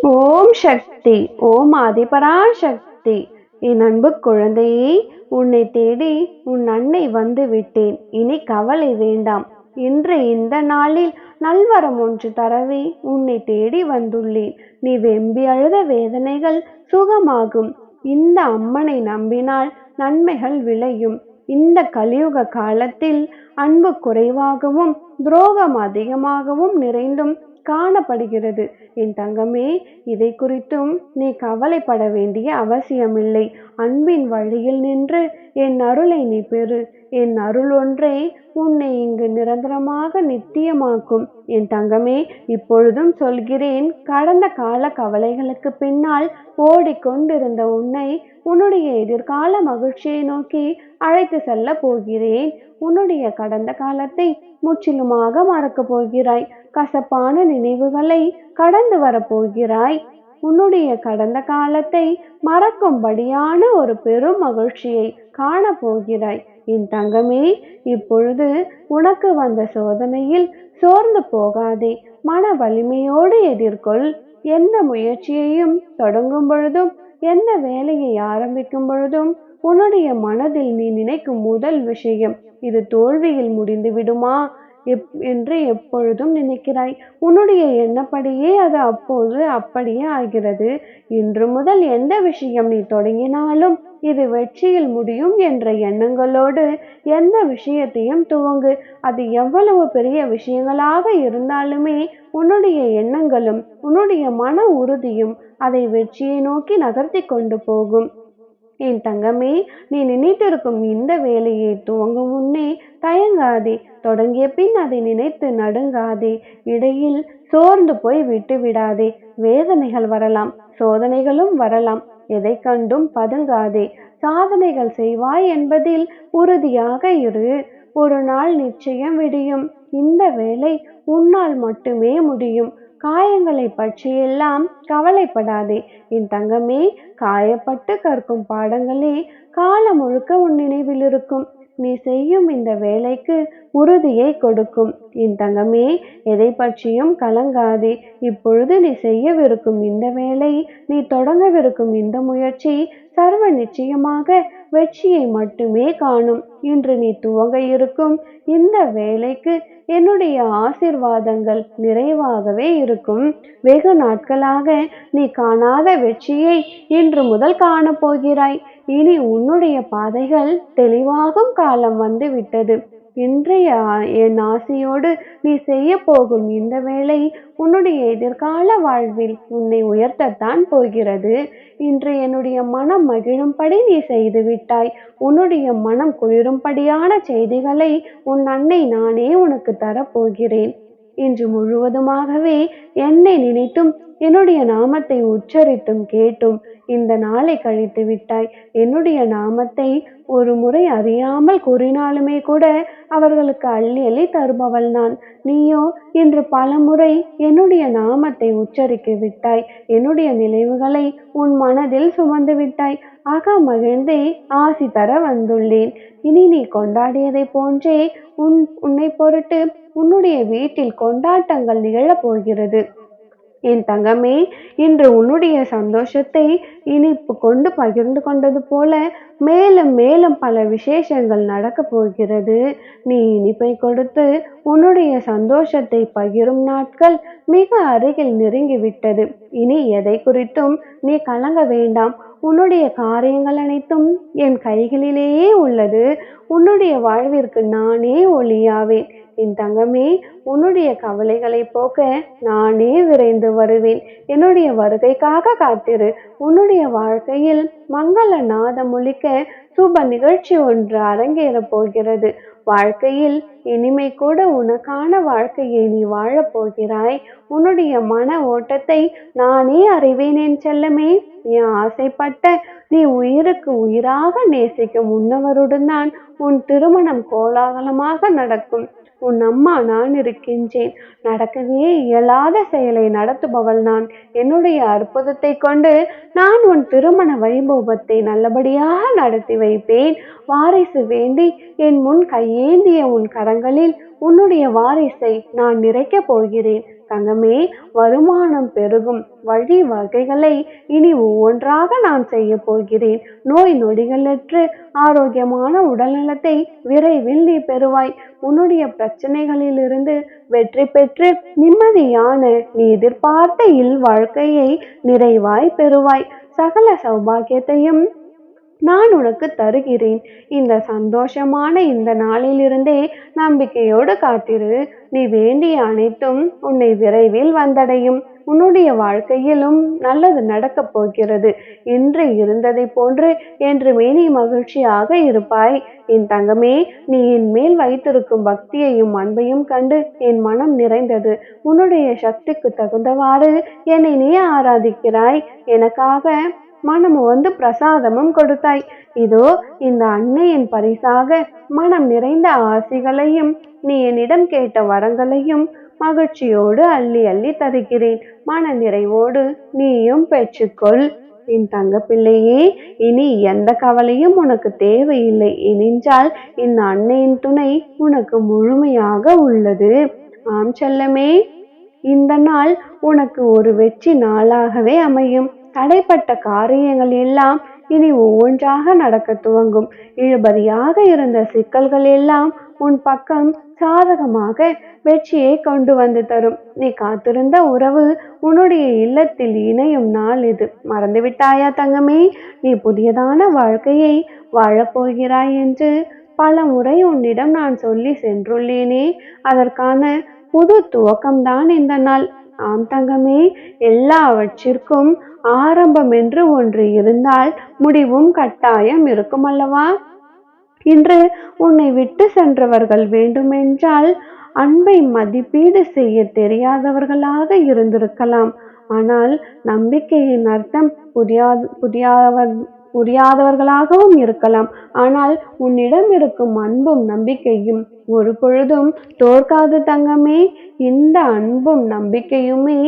ஓம் சக்தி. ஓம் ஆதிபராசக்தி. என் அன்பு குழந்தையே, உன்னை தேடி உன் அன்னை வந்து விட்டேன். இனி கவலை வேண்டாம். இன்று இந்த நாளில் நல்வரம் ஒன்று தரவே உன்னை தேடி வந்துள்ளேன். நீ வெம்பி அழுத வேதனைகள் சுகமாகும். இந்த அம்மனை நம்பினால் நன்மைகள் விளையும். இந்த கலியுக காலத்தில் அன்பு குறைவாகவும் துரோகம் அதிகமாகவும் நிறைந்தும் காணப்படுகிறது. என் தங்கமே, இதை குறித்தும் நீ கவலைப்பட வேண்டிய அவசியமில்லை. அன்பின் வழியில் நின்று என் அருளை நீ பெறு. என் அருள் ஒன்றே உன்னை இங்கு நிரந்தரமாக நித்தியமாக்கும். என் தங்கமே, இப்பொழுதும் சொல்கிறேன், கடந்த கால கவலைகளுக்கு பின்னால் ஓடிக்கொண்டிருந்த உன்னை உன்னுடைய எதிர்கால மகிழ்ச்சியை நோக்கி அழைத்து செல்ல போகிறேன். உன்னுடைய கடந்த காலத்தை முற்றிலுமாக மறக்கப் போகிறாய். கசப்பான நினைவுகளை கடந்து வரப்போகிறாய். உன்னுடைய கடந்த காலத்தை மறக்கும்படியான ஒரு பெரும் மகிழ்ச்சியை காணப்போகிறாய். என் தங்கமே, இப்பொழுது உனக்கு வந்த சோதனையில் சோர்ந்து போகாதே. மன வலிமையோடு எதிர்கொள். எந்த முயற்சியையும் தொடங்கும் பொழுதும் எந்த வேலையை ஆரம்பிக்கும் பொழுதும் உன்னுடைய மனதில் நீ நினைக்கும் முதல் விஷயம், இது தோல்வியில் முடிந்து விடுமா என்று எப்பொழுதும் நினைக்கிறாய். உன்னுடைய எண்ணப்படியே அது அப்போது அப்படியே ஆகிறது. இன்று முதல் எந்த விஷயம் நீ தொடங்கினாலும் இது வெற்றியில் முடியும் என்ற எண்ணங்களோடு எந்த விஷயத்தையும் துவங்கு. அது எவ்வளவு பெரிய விஷயங்களாக இருந்தாலுமே உன்னுடைய எண்ணங்களும் உன்னுடைய மன உறுதியும் அதை வெற்றியை நோக்கி நகர்த்தி கொண்டு போகும். என் தங்கமே, நீ நினைத்திருக்கும் இந்த வேலையை துவங்கும் முன்னே தயங்காதே. தொடங்கிய பின் அதை நினைத்து நடுங்காதே. இடையில் சோர்ந்து போய் விட்டு விடாதே. வேதனைகள் வரலாம், சோதனைகளும் வரலாம். எதை கண்டும் பதுங்காதே. சாதனைகள் செய்வாய் என்பதில் உறுதியாக இரு. ஒரு நாள் நிச்சயம் விடியும். இந்த வேலை உன்னால் மட்டுமே முடியும். காயங்களை பற்றியெல்லாம் கவலைப்படாதே. என் தங்கமே, காயப்பட்டு கற்கும் பாடங்களே காலம் முழுக்க உன் நினைவில் இருக்கும். நீ செய்யும் இந்த வேலைக்கு உறுதியை கொடுக்கும். என் தங்கமே, எதை பற்றியும் கலங்காதே. இப்பொழுது நீ செய்யவிருக்கும் இந்த வேலை, நீ தொடங்கவிருக்கும் இந்த முயற்சி சர்வ நிச்சயமாக வெற்றியை மட்டுமே காணும். இன்று நீ துவங்க இருக்கும் இந்த வேலைக்கு என்னுடைய ஆசீர்வாதங்கள் நிறைவாகவே இருக்கும். வெகு நாட்களாக நீ காணாத வெற்றியை இன்று முதல் காணப்போகிறாய். இனி உன்னுடைய பாதைகள் தெளிவாகும் காலம் வந்து விட்டது. இன்றைய என் ஆசையோடு நீ செய்ய போகும் இந்த வேலை உன்னுடைய எதிர்கால வாழ்வில் உன்னை உயர்த்தத்தான் போகிறது. இன்று என்னுடைய மனம் மகிழும்படி நீ செய்து விட்டாய். உன்னுடைய மனம் குளிரும்படியான செய்திகளை உன் அன்னை நானே உனக்கு தரப்போகிறேன். இன்று முழுவதுமாகவே என்னை நினைத்தும் என்னுடைய நாமத்தை உச்சரித்தும் கேட்டும் இந்த நாளை கழித்து விட்டாய். என்னுடைய நாமத்தை ஒரு முறை அறியாமல் கூறினாலுமே கூட அவர்களுக்கு அள்ளி அள்ளி தருபவள் நான். நீயோ இன்று பல முறை என்னுடைய நாமத்தை உச்சரிக்க விட்டாய். என்னுடைய நினைவுகளை உன் மனதில் சுமந்து விட்டாய். மகிழ்ந்தே ஆசி தர வந்துள்ளேன். இனி நீ கொண்டாடியதை போன்றே உன்னை பொருட்டு உன்னுடைய வீட்டில் கொண்டாட்டங்கள் நிகழப் போகிறது. என் தங்கமே, இன்று உன்னுடைய சந்தோஷத்தை இனிப்பு கொண்டு பகிர்ந்து கொண்டது போல மேலும் மேலும் பல விசேஷங்கள் நடக்கப் போகிறது. நீ இனிப்பை கொடுத்து உன்னுடைய சந்தோஷத்தை பகிரும் நாட்கள் மிக அருகில் நெருங்கிவிட்டது. இனி எதை குறித்தும் நீ கலங்க வேண்டாம். உன்னுடைய காரியங்கள் அனைத்தும் என் கைகளிலேயே உள்ளது. உன்னுடைய வாழ்விற்கு நானே ஒளியாவேன். என் தங்கமே, உன்னுடைய கவலைகளை போக்க நானே விரைந்து வருவேன். என்னுடைய வருகைக்காக காத்திரு. உன்னுடைய வாழ்க்கையில் மங்கள நாதம் ஒலிக்க சுப நிகழ்ச்சி ஒன்று அரங்கேறப் போகிறது. வாழ்க்கையில் இனிமை கூட உனக்கான வாழ்க்கையை நீ வாழப் போகிறாய். உன்னுடைய மன ஓட்டத்தை நானே அறிவேன் என் செல்லமே. நீ ஆசைப்பட்ட, நீ உயிருக்கு உயிராக நேசிக்கும் உன்னவருடன் தான் உன் திருமணம் கோலாகலமாக நடக்கும். உன் அம்மா நான் இருக்கின்றேன். நடக்கவே இயலாத செயலை நடத்துபவள் நான். என்னுடைய அற்புதத்தை கொண்டு நான் உன் திருமண வைபோகத்தை நல்லபடியாக நடத்தி வைப்பேன். வாரிசு வேண்டி என் முன் கையேந்திய உன் கரங்களில் உன்னுடைய வாரிசை நான் நிறைக்கப் போகிறேன். தங்கமே, வருமானம் பெருகும் வழி வகைகளை இனி ஒவ்வொன்றாக நான் செய்ய போகிறேன். நோய் நொடிகளற்று ஆரோக்கியமான உடல்நலத்தை விரைவில் நீ பெறுவாய். உன்னுடைய பிரச்சனைகளிலிருந்து வெற்றி பெற்று நிம்மதியான நீ எதிர்பார்த்த வாழ்க்கையை நிறைவாய் பெறுவாய். சகல சௌபாகியத்தையும் நான் உனக்கு தருகிறேன். இந்த சந்தோஷமான இந்த நாளிலிருந்தே நம்பிக்கையோடு காத்திரு. நீ வேண்டிய அனைத்தும் உன்னை விரைவில் வந்தடையும். உன்னுடைய வாழ்க்கையிலும் நல்லது நடக்கப் போகிறது. இன்று இருந்ததை போன்று என்றுமே நீ மகிழ்ச்சியாக இருப்பாய். என் தங்கமே, நீ என் மேல் வைத்திருக்கும் பக்தியையும் அன்பையும் கண்டு என் மனம் நிறைந்தது. உன்னுடைய சக்திக்கு தகுந்தவாறு என்னை நீ ஆராதிக்கிறாய். எனக்காக மனம் வந்து பிரசாதமும் கொடுத்தாய். இதோ இந்த அன்னையின் பரிசாக மனம் நிறைந்த ஆசிகளையும் நீ என்னிடம் கேட்ட வரங்களையும் மகிழ்ச்சியோடு அள்ளி அள்ளி தருகிறேன். மன நிறைவோடு நீயும் பெற்றுக்கொள். என் தங்க பிள்ளையே, இனி எந்த கவலையும் உனக்கு தேவையில்லை. ஏனென்றால் இந்த அன்னையின் துணை உனக்கு முழுமையாக உள்ளது. ஆம் செல்லமே, இந்த நாள் உனக்கு ஒரு வெற்றி நாளாகவே அமையும். தடைப்பட்ட காரியங்கள் எல்லாம் இனி ஒவ்வொன்றாக நடக்க துவங்கும். இழுபறியாக இருந்த சிக்கல்கள் எல்லாம் உன் பக்கம் சாதகமாக வெற்றியை கொண்டு வந்து தரும். நீ காத்திருந்த உறவு உன்னுடைய இல்லத்தில் இணையும் நாள் இது. மறந்துவிட்டாயா தங்கமே? நீ புதியதான வாழ்க்கையை வாழப்போகிறாய் என்று பல முறை உன்னிடம் நான் சொல்லி சென்றுள்ளேனே. அதற்கான புது துவக்கம்தான் இந்த நாள். ஆம் தங்கமே, எல்லாவற்றிற்கும் ஆரம்பம் என்று ஒன்று இருந்தால் முடிவும் கட்டாயம் இருக்கும் அல்லவா? இன்று உன்னை விட்டு சென்றவர்கள் வேண்டுமென்றால் அன்பை மதிப்பீடு செய்ய தெரியாதவர்களாக இருந்திருக்கலாம். ஆனால் நம்பிக்கையின் அர்த்தம் புரியாதவர்களாகவும் இருக்கலாம். ஆனால் உன்னிடம் இருக்கும் அன்பும் நம்பிக்கையும் ஒரு பொழுதும் தோற்காது தங்கமே. இந்த அன்பும் நம்பிக்கையுமே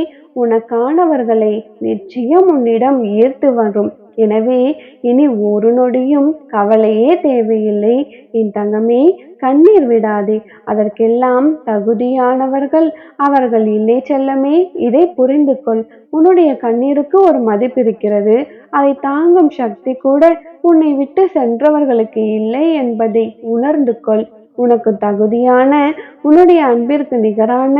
உனக்கானவர்களை நிச்சயம் உன்னிடம் ஈர்த்து வரும். எனவே இனி ஒரு நொடியும் கவலையே தேவையில்லை. என் தங்கமே, கண்ணீர் விடாதே. அதற்கெல்லாம் தகுதியானவர்கள் அவர்கள் இல்லை செல்லமே. இதை புரிந்து கொள். உன்னுடைய கண்ணீருக்கு ஒரு மதிப்பு இருக்கிறது. அதை தாங்கும் சக்தி கூட உன்னை விட்டு சென்றவர்களுக்கு இல்லை என்பதை உணர்ந்து கொள். உனக்கு தகுதியான, உன்னுடைய அன்பிற்கு நிகரான,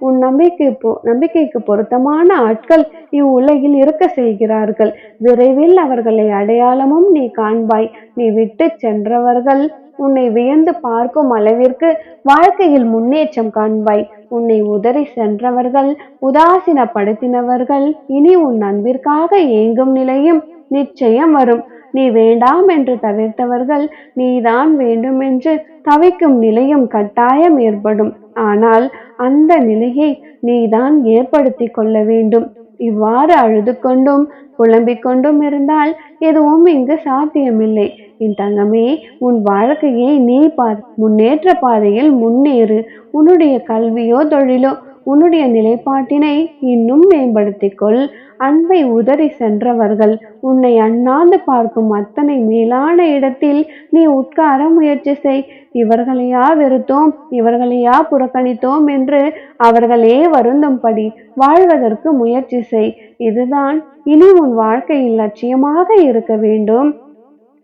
உன் நம்பிக்கைக்கு பொருத்தமான ஆட்கள் இவ்வுலகில் இருக்க செய்கிறார்கள். விரைவில் அவர்களை அடையாளமும் நீ காண்பாய். நீ விட்டு சென்றவர்கள் உன்னை வியந்து பார்க்கும் அளவிற்கு வாழ்க்கையில் முன்னேற்றம் காண்பாய். உன்னை உதறி சென்றவர்கள், உதாசீனப்படுத்தினவர்கள் இனி உன் அன்பிற்காக ஏங்கும் நிலையும் நிச்சயம் வரும். நீ வேண்டாம் என்று தவிர்த்தவர்கள் நீதான் வேண்டும் என்று தவிக்கும் நிலையும் கட்டாயம் ஏற்படும். ஆனால் அந்த நிலையை நீதான் ஏற்படுத்தி கொள்ள வேண்டும். இவ்வாறு அழுது கொண்டும் புலம்பிக் கொண்டும் இருந்தால் எதுவும் இங்கு சாத்தியமில்லை. என் தங்கமே, உன் வாழ்க்கையை நீ பார். முன்னேற்ற பாதையில் முன்னேறு. உன்னுடைய கல்வியோ தொழிலோ உன்னுடைய நிலைப்பாட்டினை இன்னும் மேம்படுத்திக் கொள். அன்பை உதறி சென்றவர்கள் உன்னை அண்ணாந்து பார்க்கும் அத்தனை மேலான இடத்தில் நீ உட்கார முயற்சி செய். இவர்களையா வெறுத்தோம், இவர்களையா புறக்கணித்தோம் என்று அவர்களே வருந்தும்படி வாழ்வதற்கு முயற்சி செய். இதுதான் இனி உன் வாழ்க்கையில் லட்சியமாக இருக்க வேண்டும்.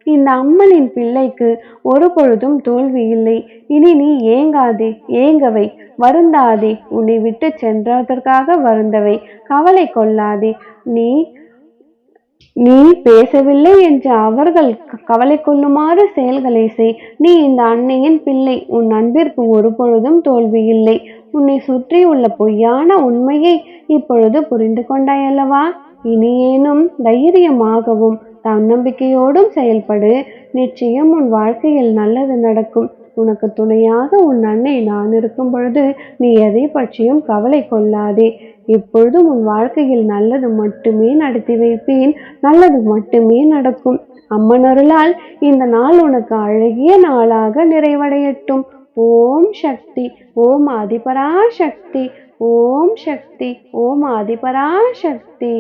இந்த அம்மனின் பிள்ளைக்கு ஒரு பொழுதும் தோல்வி இல்லை. இனி நீ ஏங்காதே, ஏங்கவை, வருந்தாதே. உன்னை விட்டு சென்றதற்காக வருந்தவை, கவலை கொள்ளாதே. நீ பேசவில்லை என்று அவர்கள் கவலை கொள்ளுமாறு செயல்களை செய். நீ இந்த அன்னையின் பிள்ளை. உன் அன்பிற்கு ஒரு பொழுதும் தோல்வி இல்லை. உன்னை சுற்றி உள்ள பொய்யான உண்மையை இப்பொழுது புரிந்து கொண்டாய் அல்லவா? இனியேனும் தைரியமாகவும் தன்னம்பிக்கையோடும் செயல்படு. நிச்சயம் உன் வாழ்க்கையில் நல்லது நடக்கும். உனக்கு துணையாக உன் அன்னை நான் இருக்கும் பொழுது நீ எதை பற்றியும் கவலை கொள்ளாதே. எப்பொழுதும் உன் வாழ்க்கையில் நல்லது மட்டுமே நடத்தி வைப்பேன். நல்லது மட்டுமே நடக்கும். அம்மன் அருளால் இந்த நாள் உனக்கு அழகிய நாளாக நிறைவடையட்டும். ஓம் சக்தி. ஓம் ஆதிபராசக்தி. ஓம் சக்தி. ஓம் ஆதிபராசக்தி.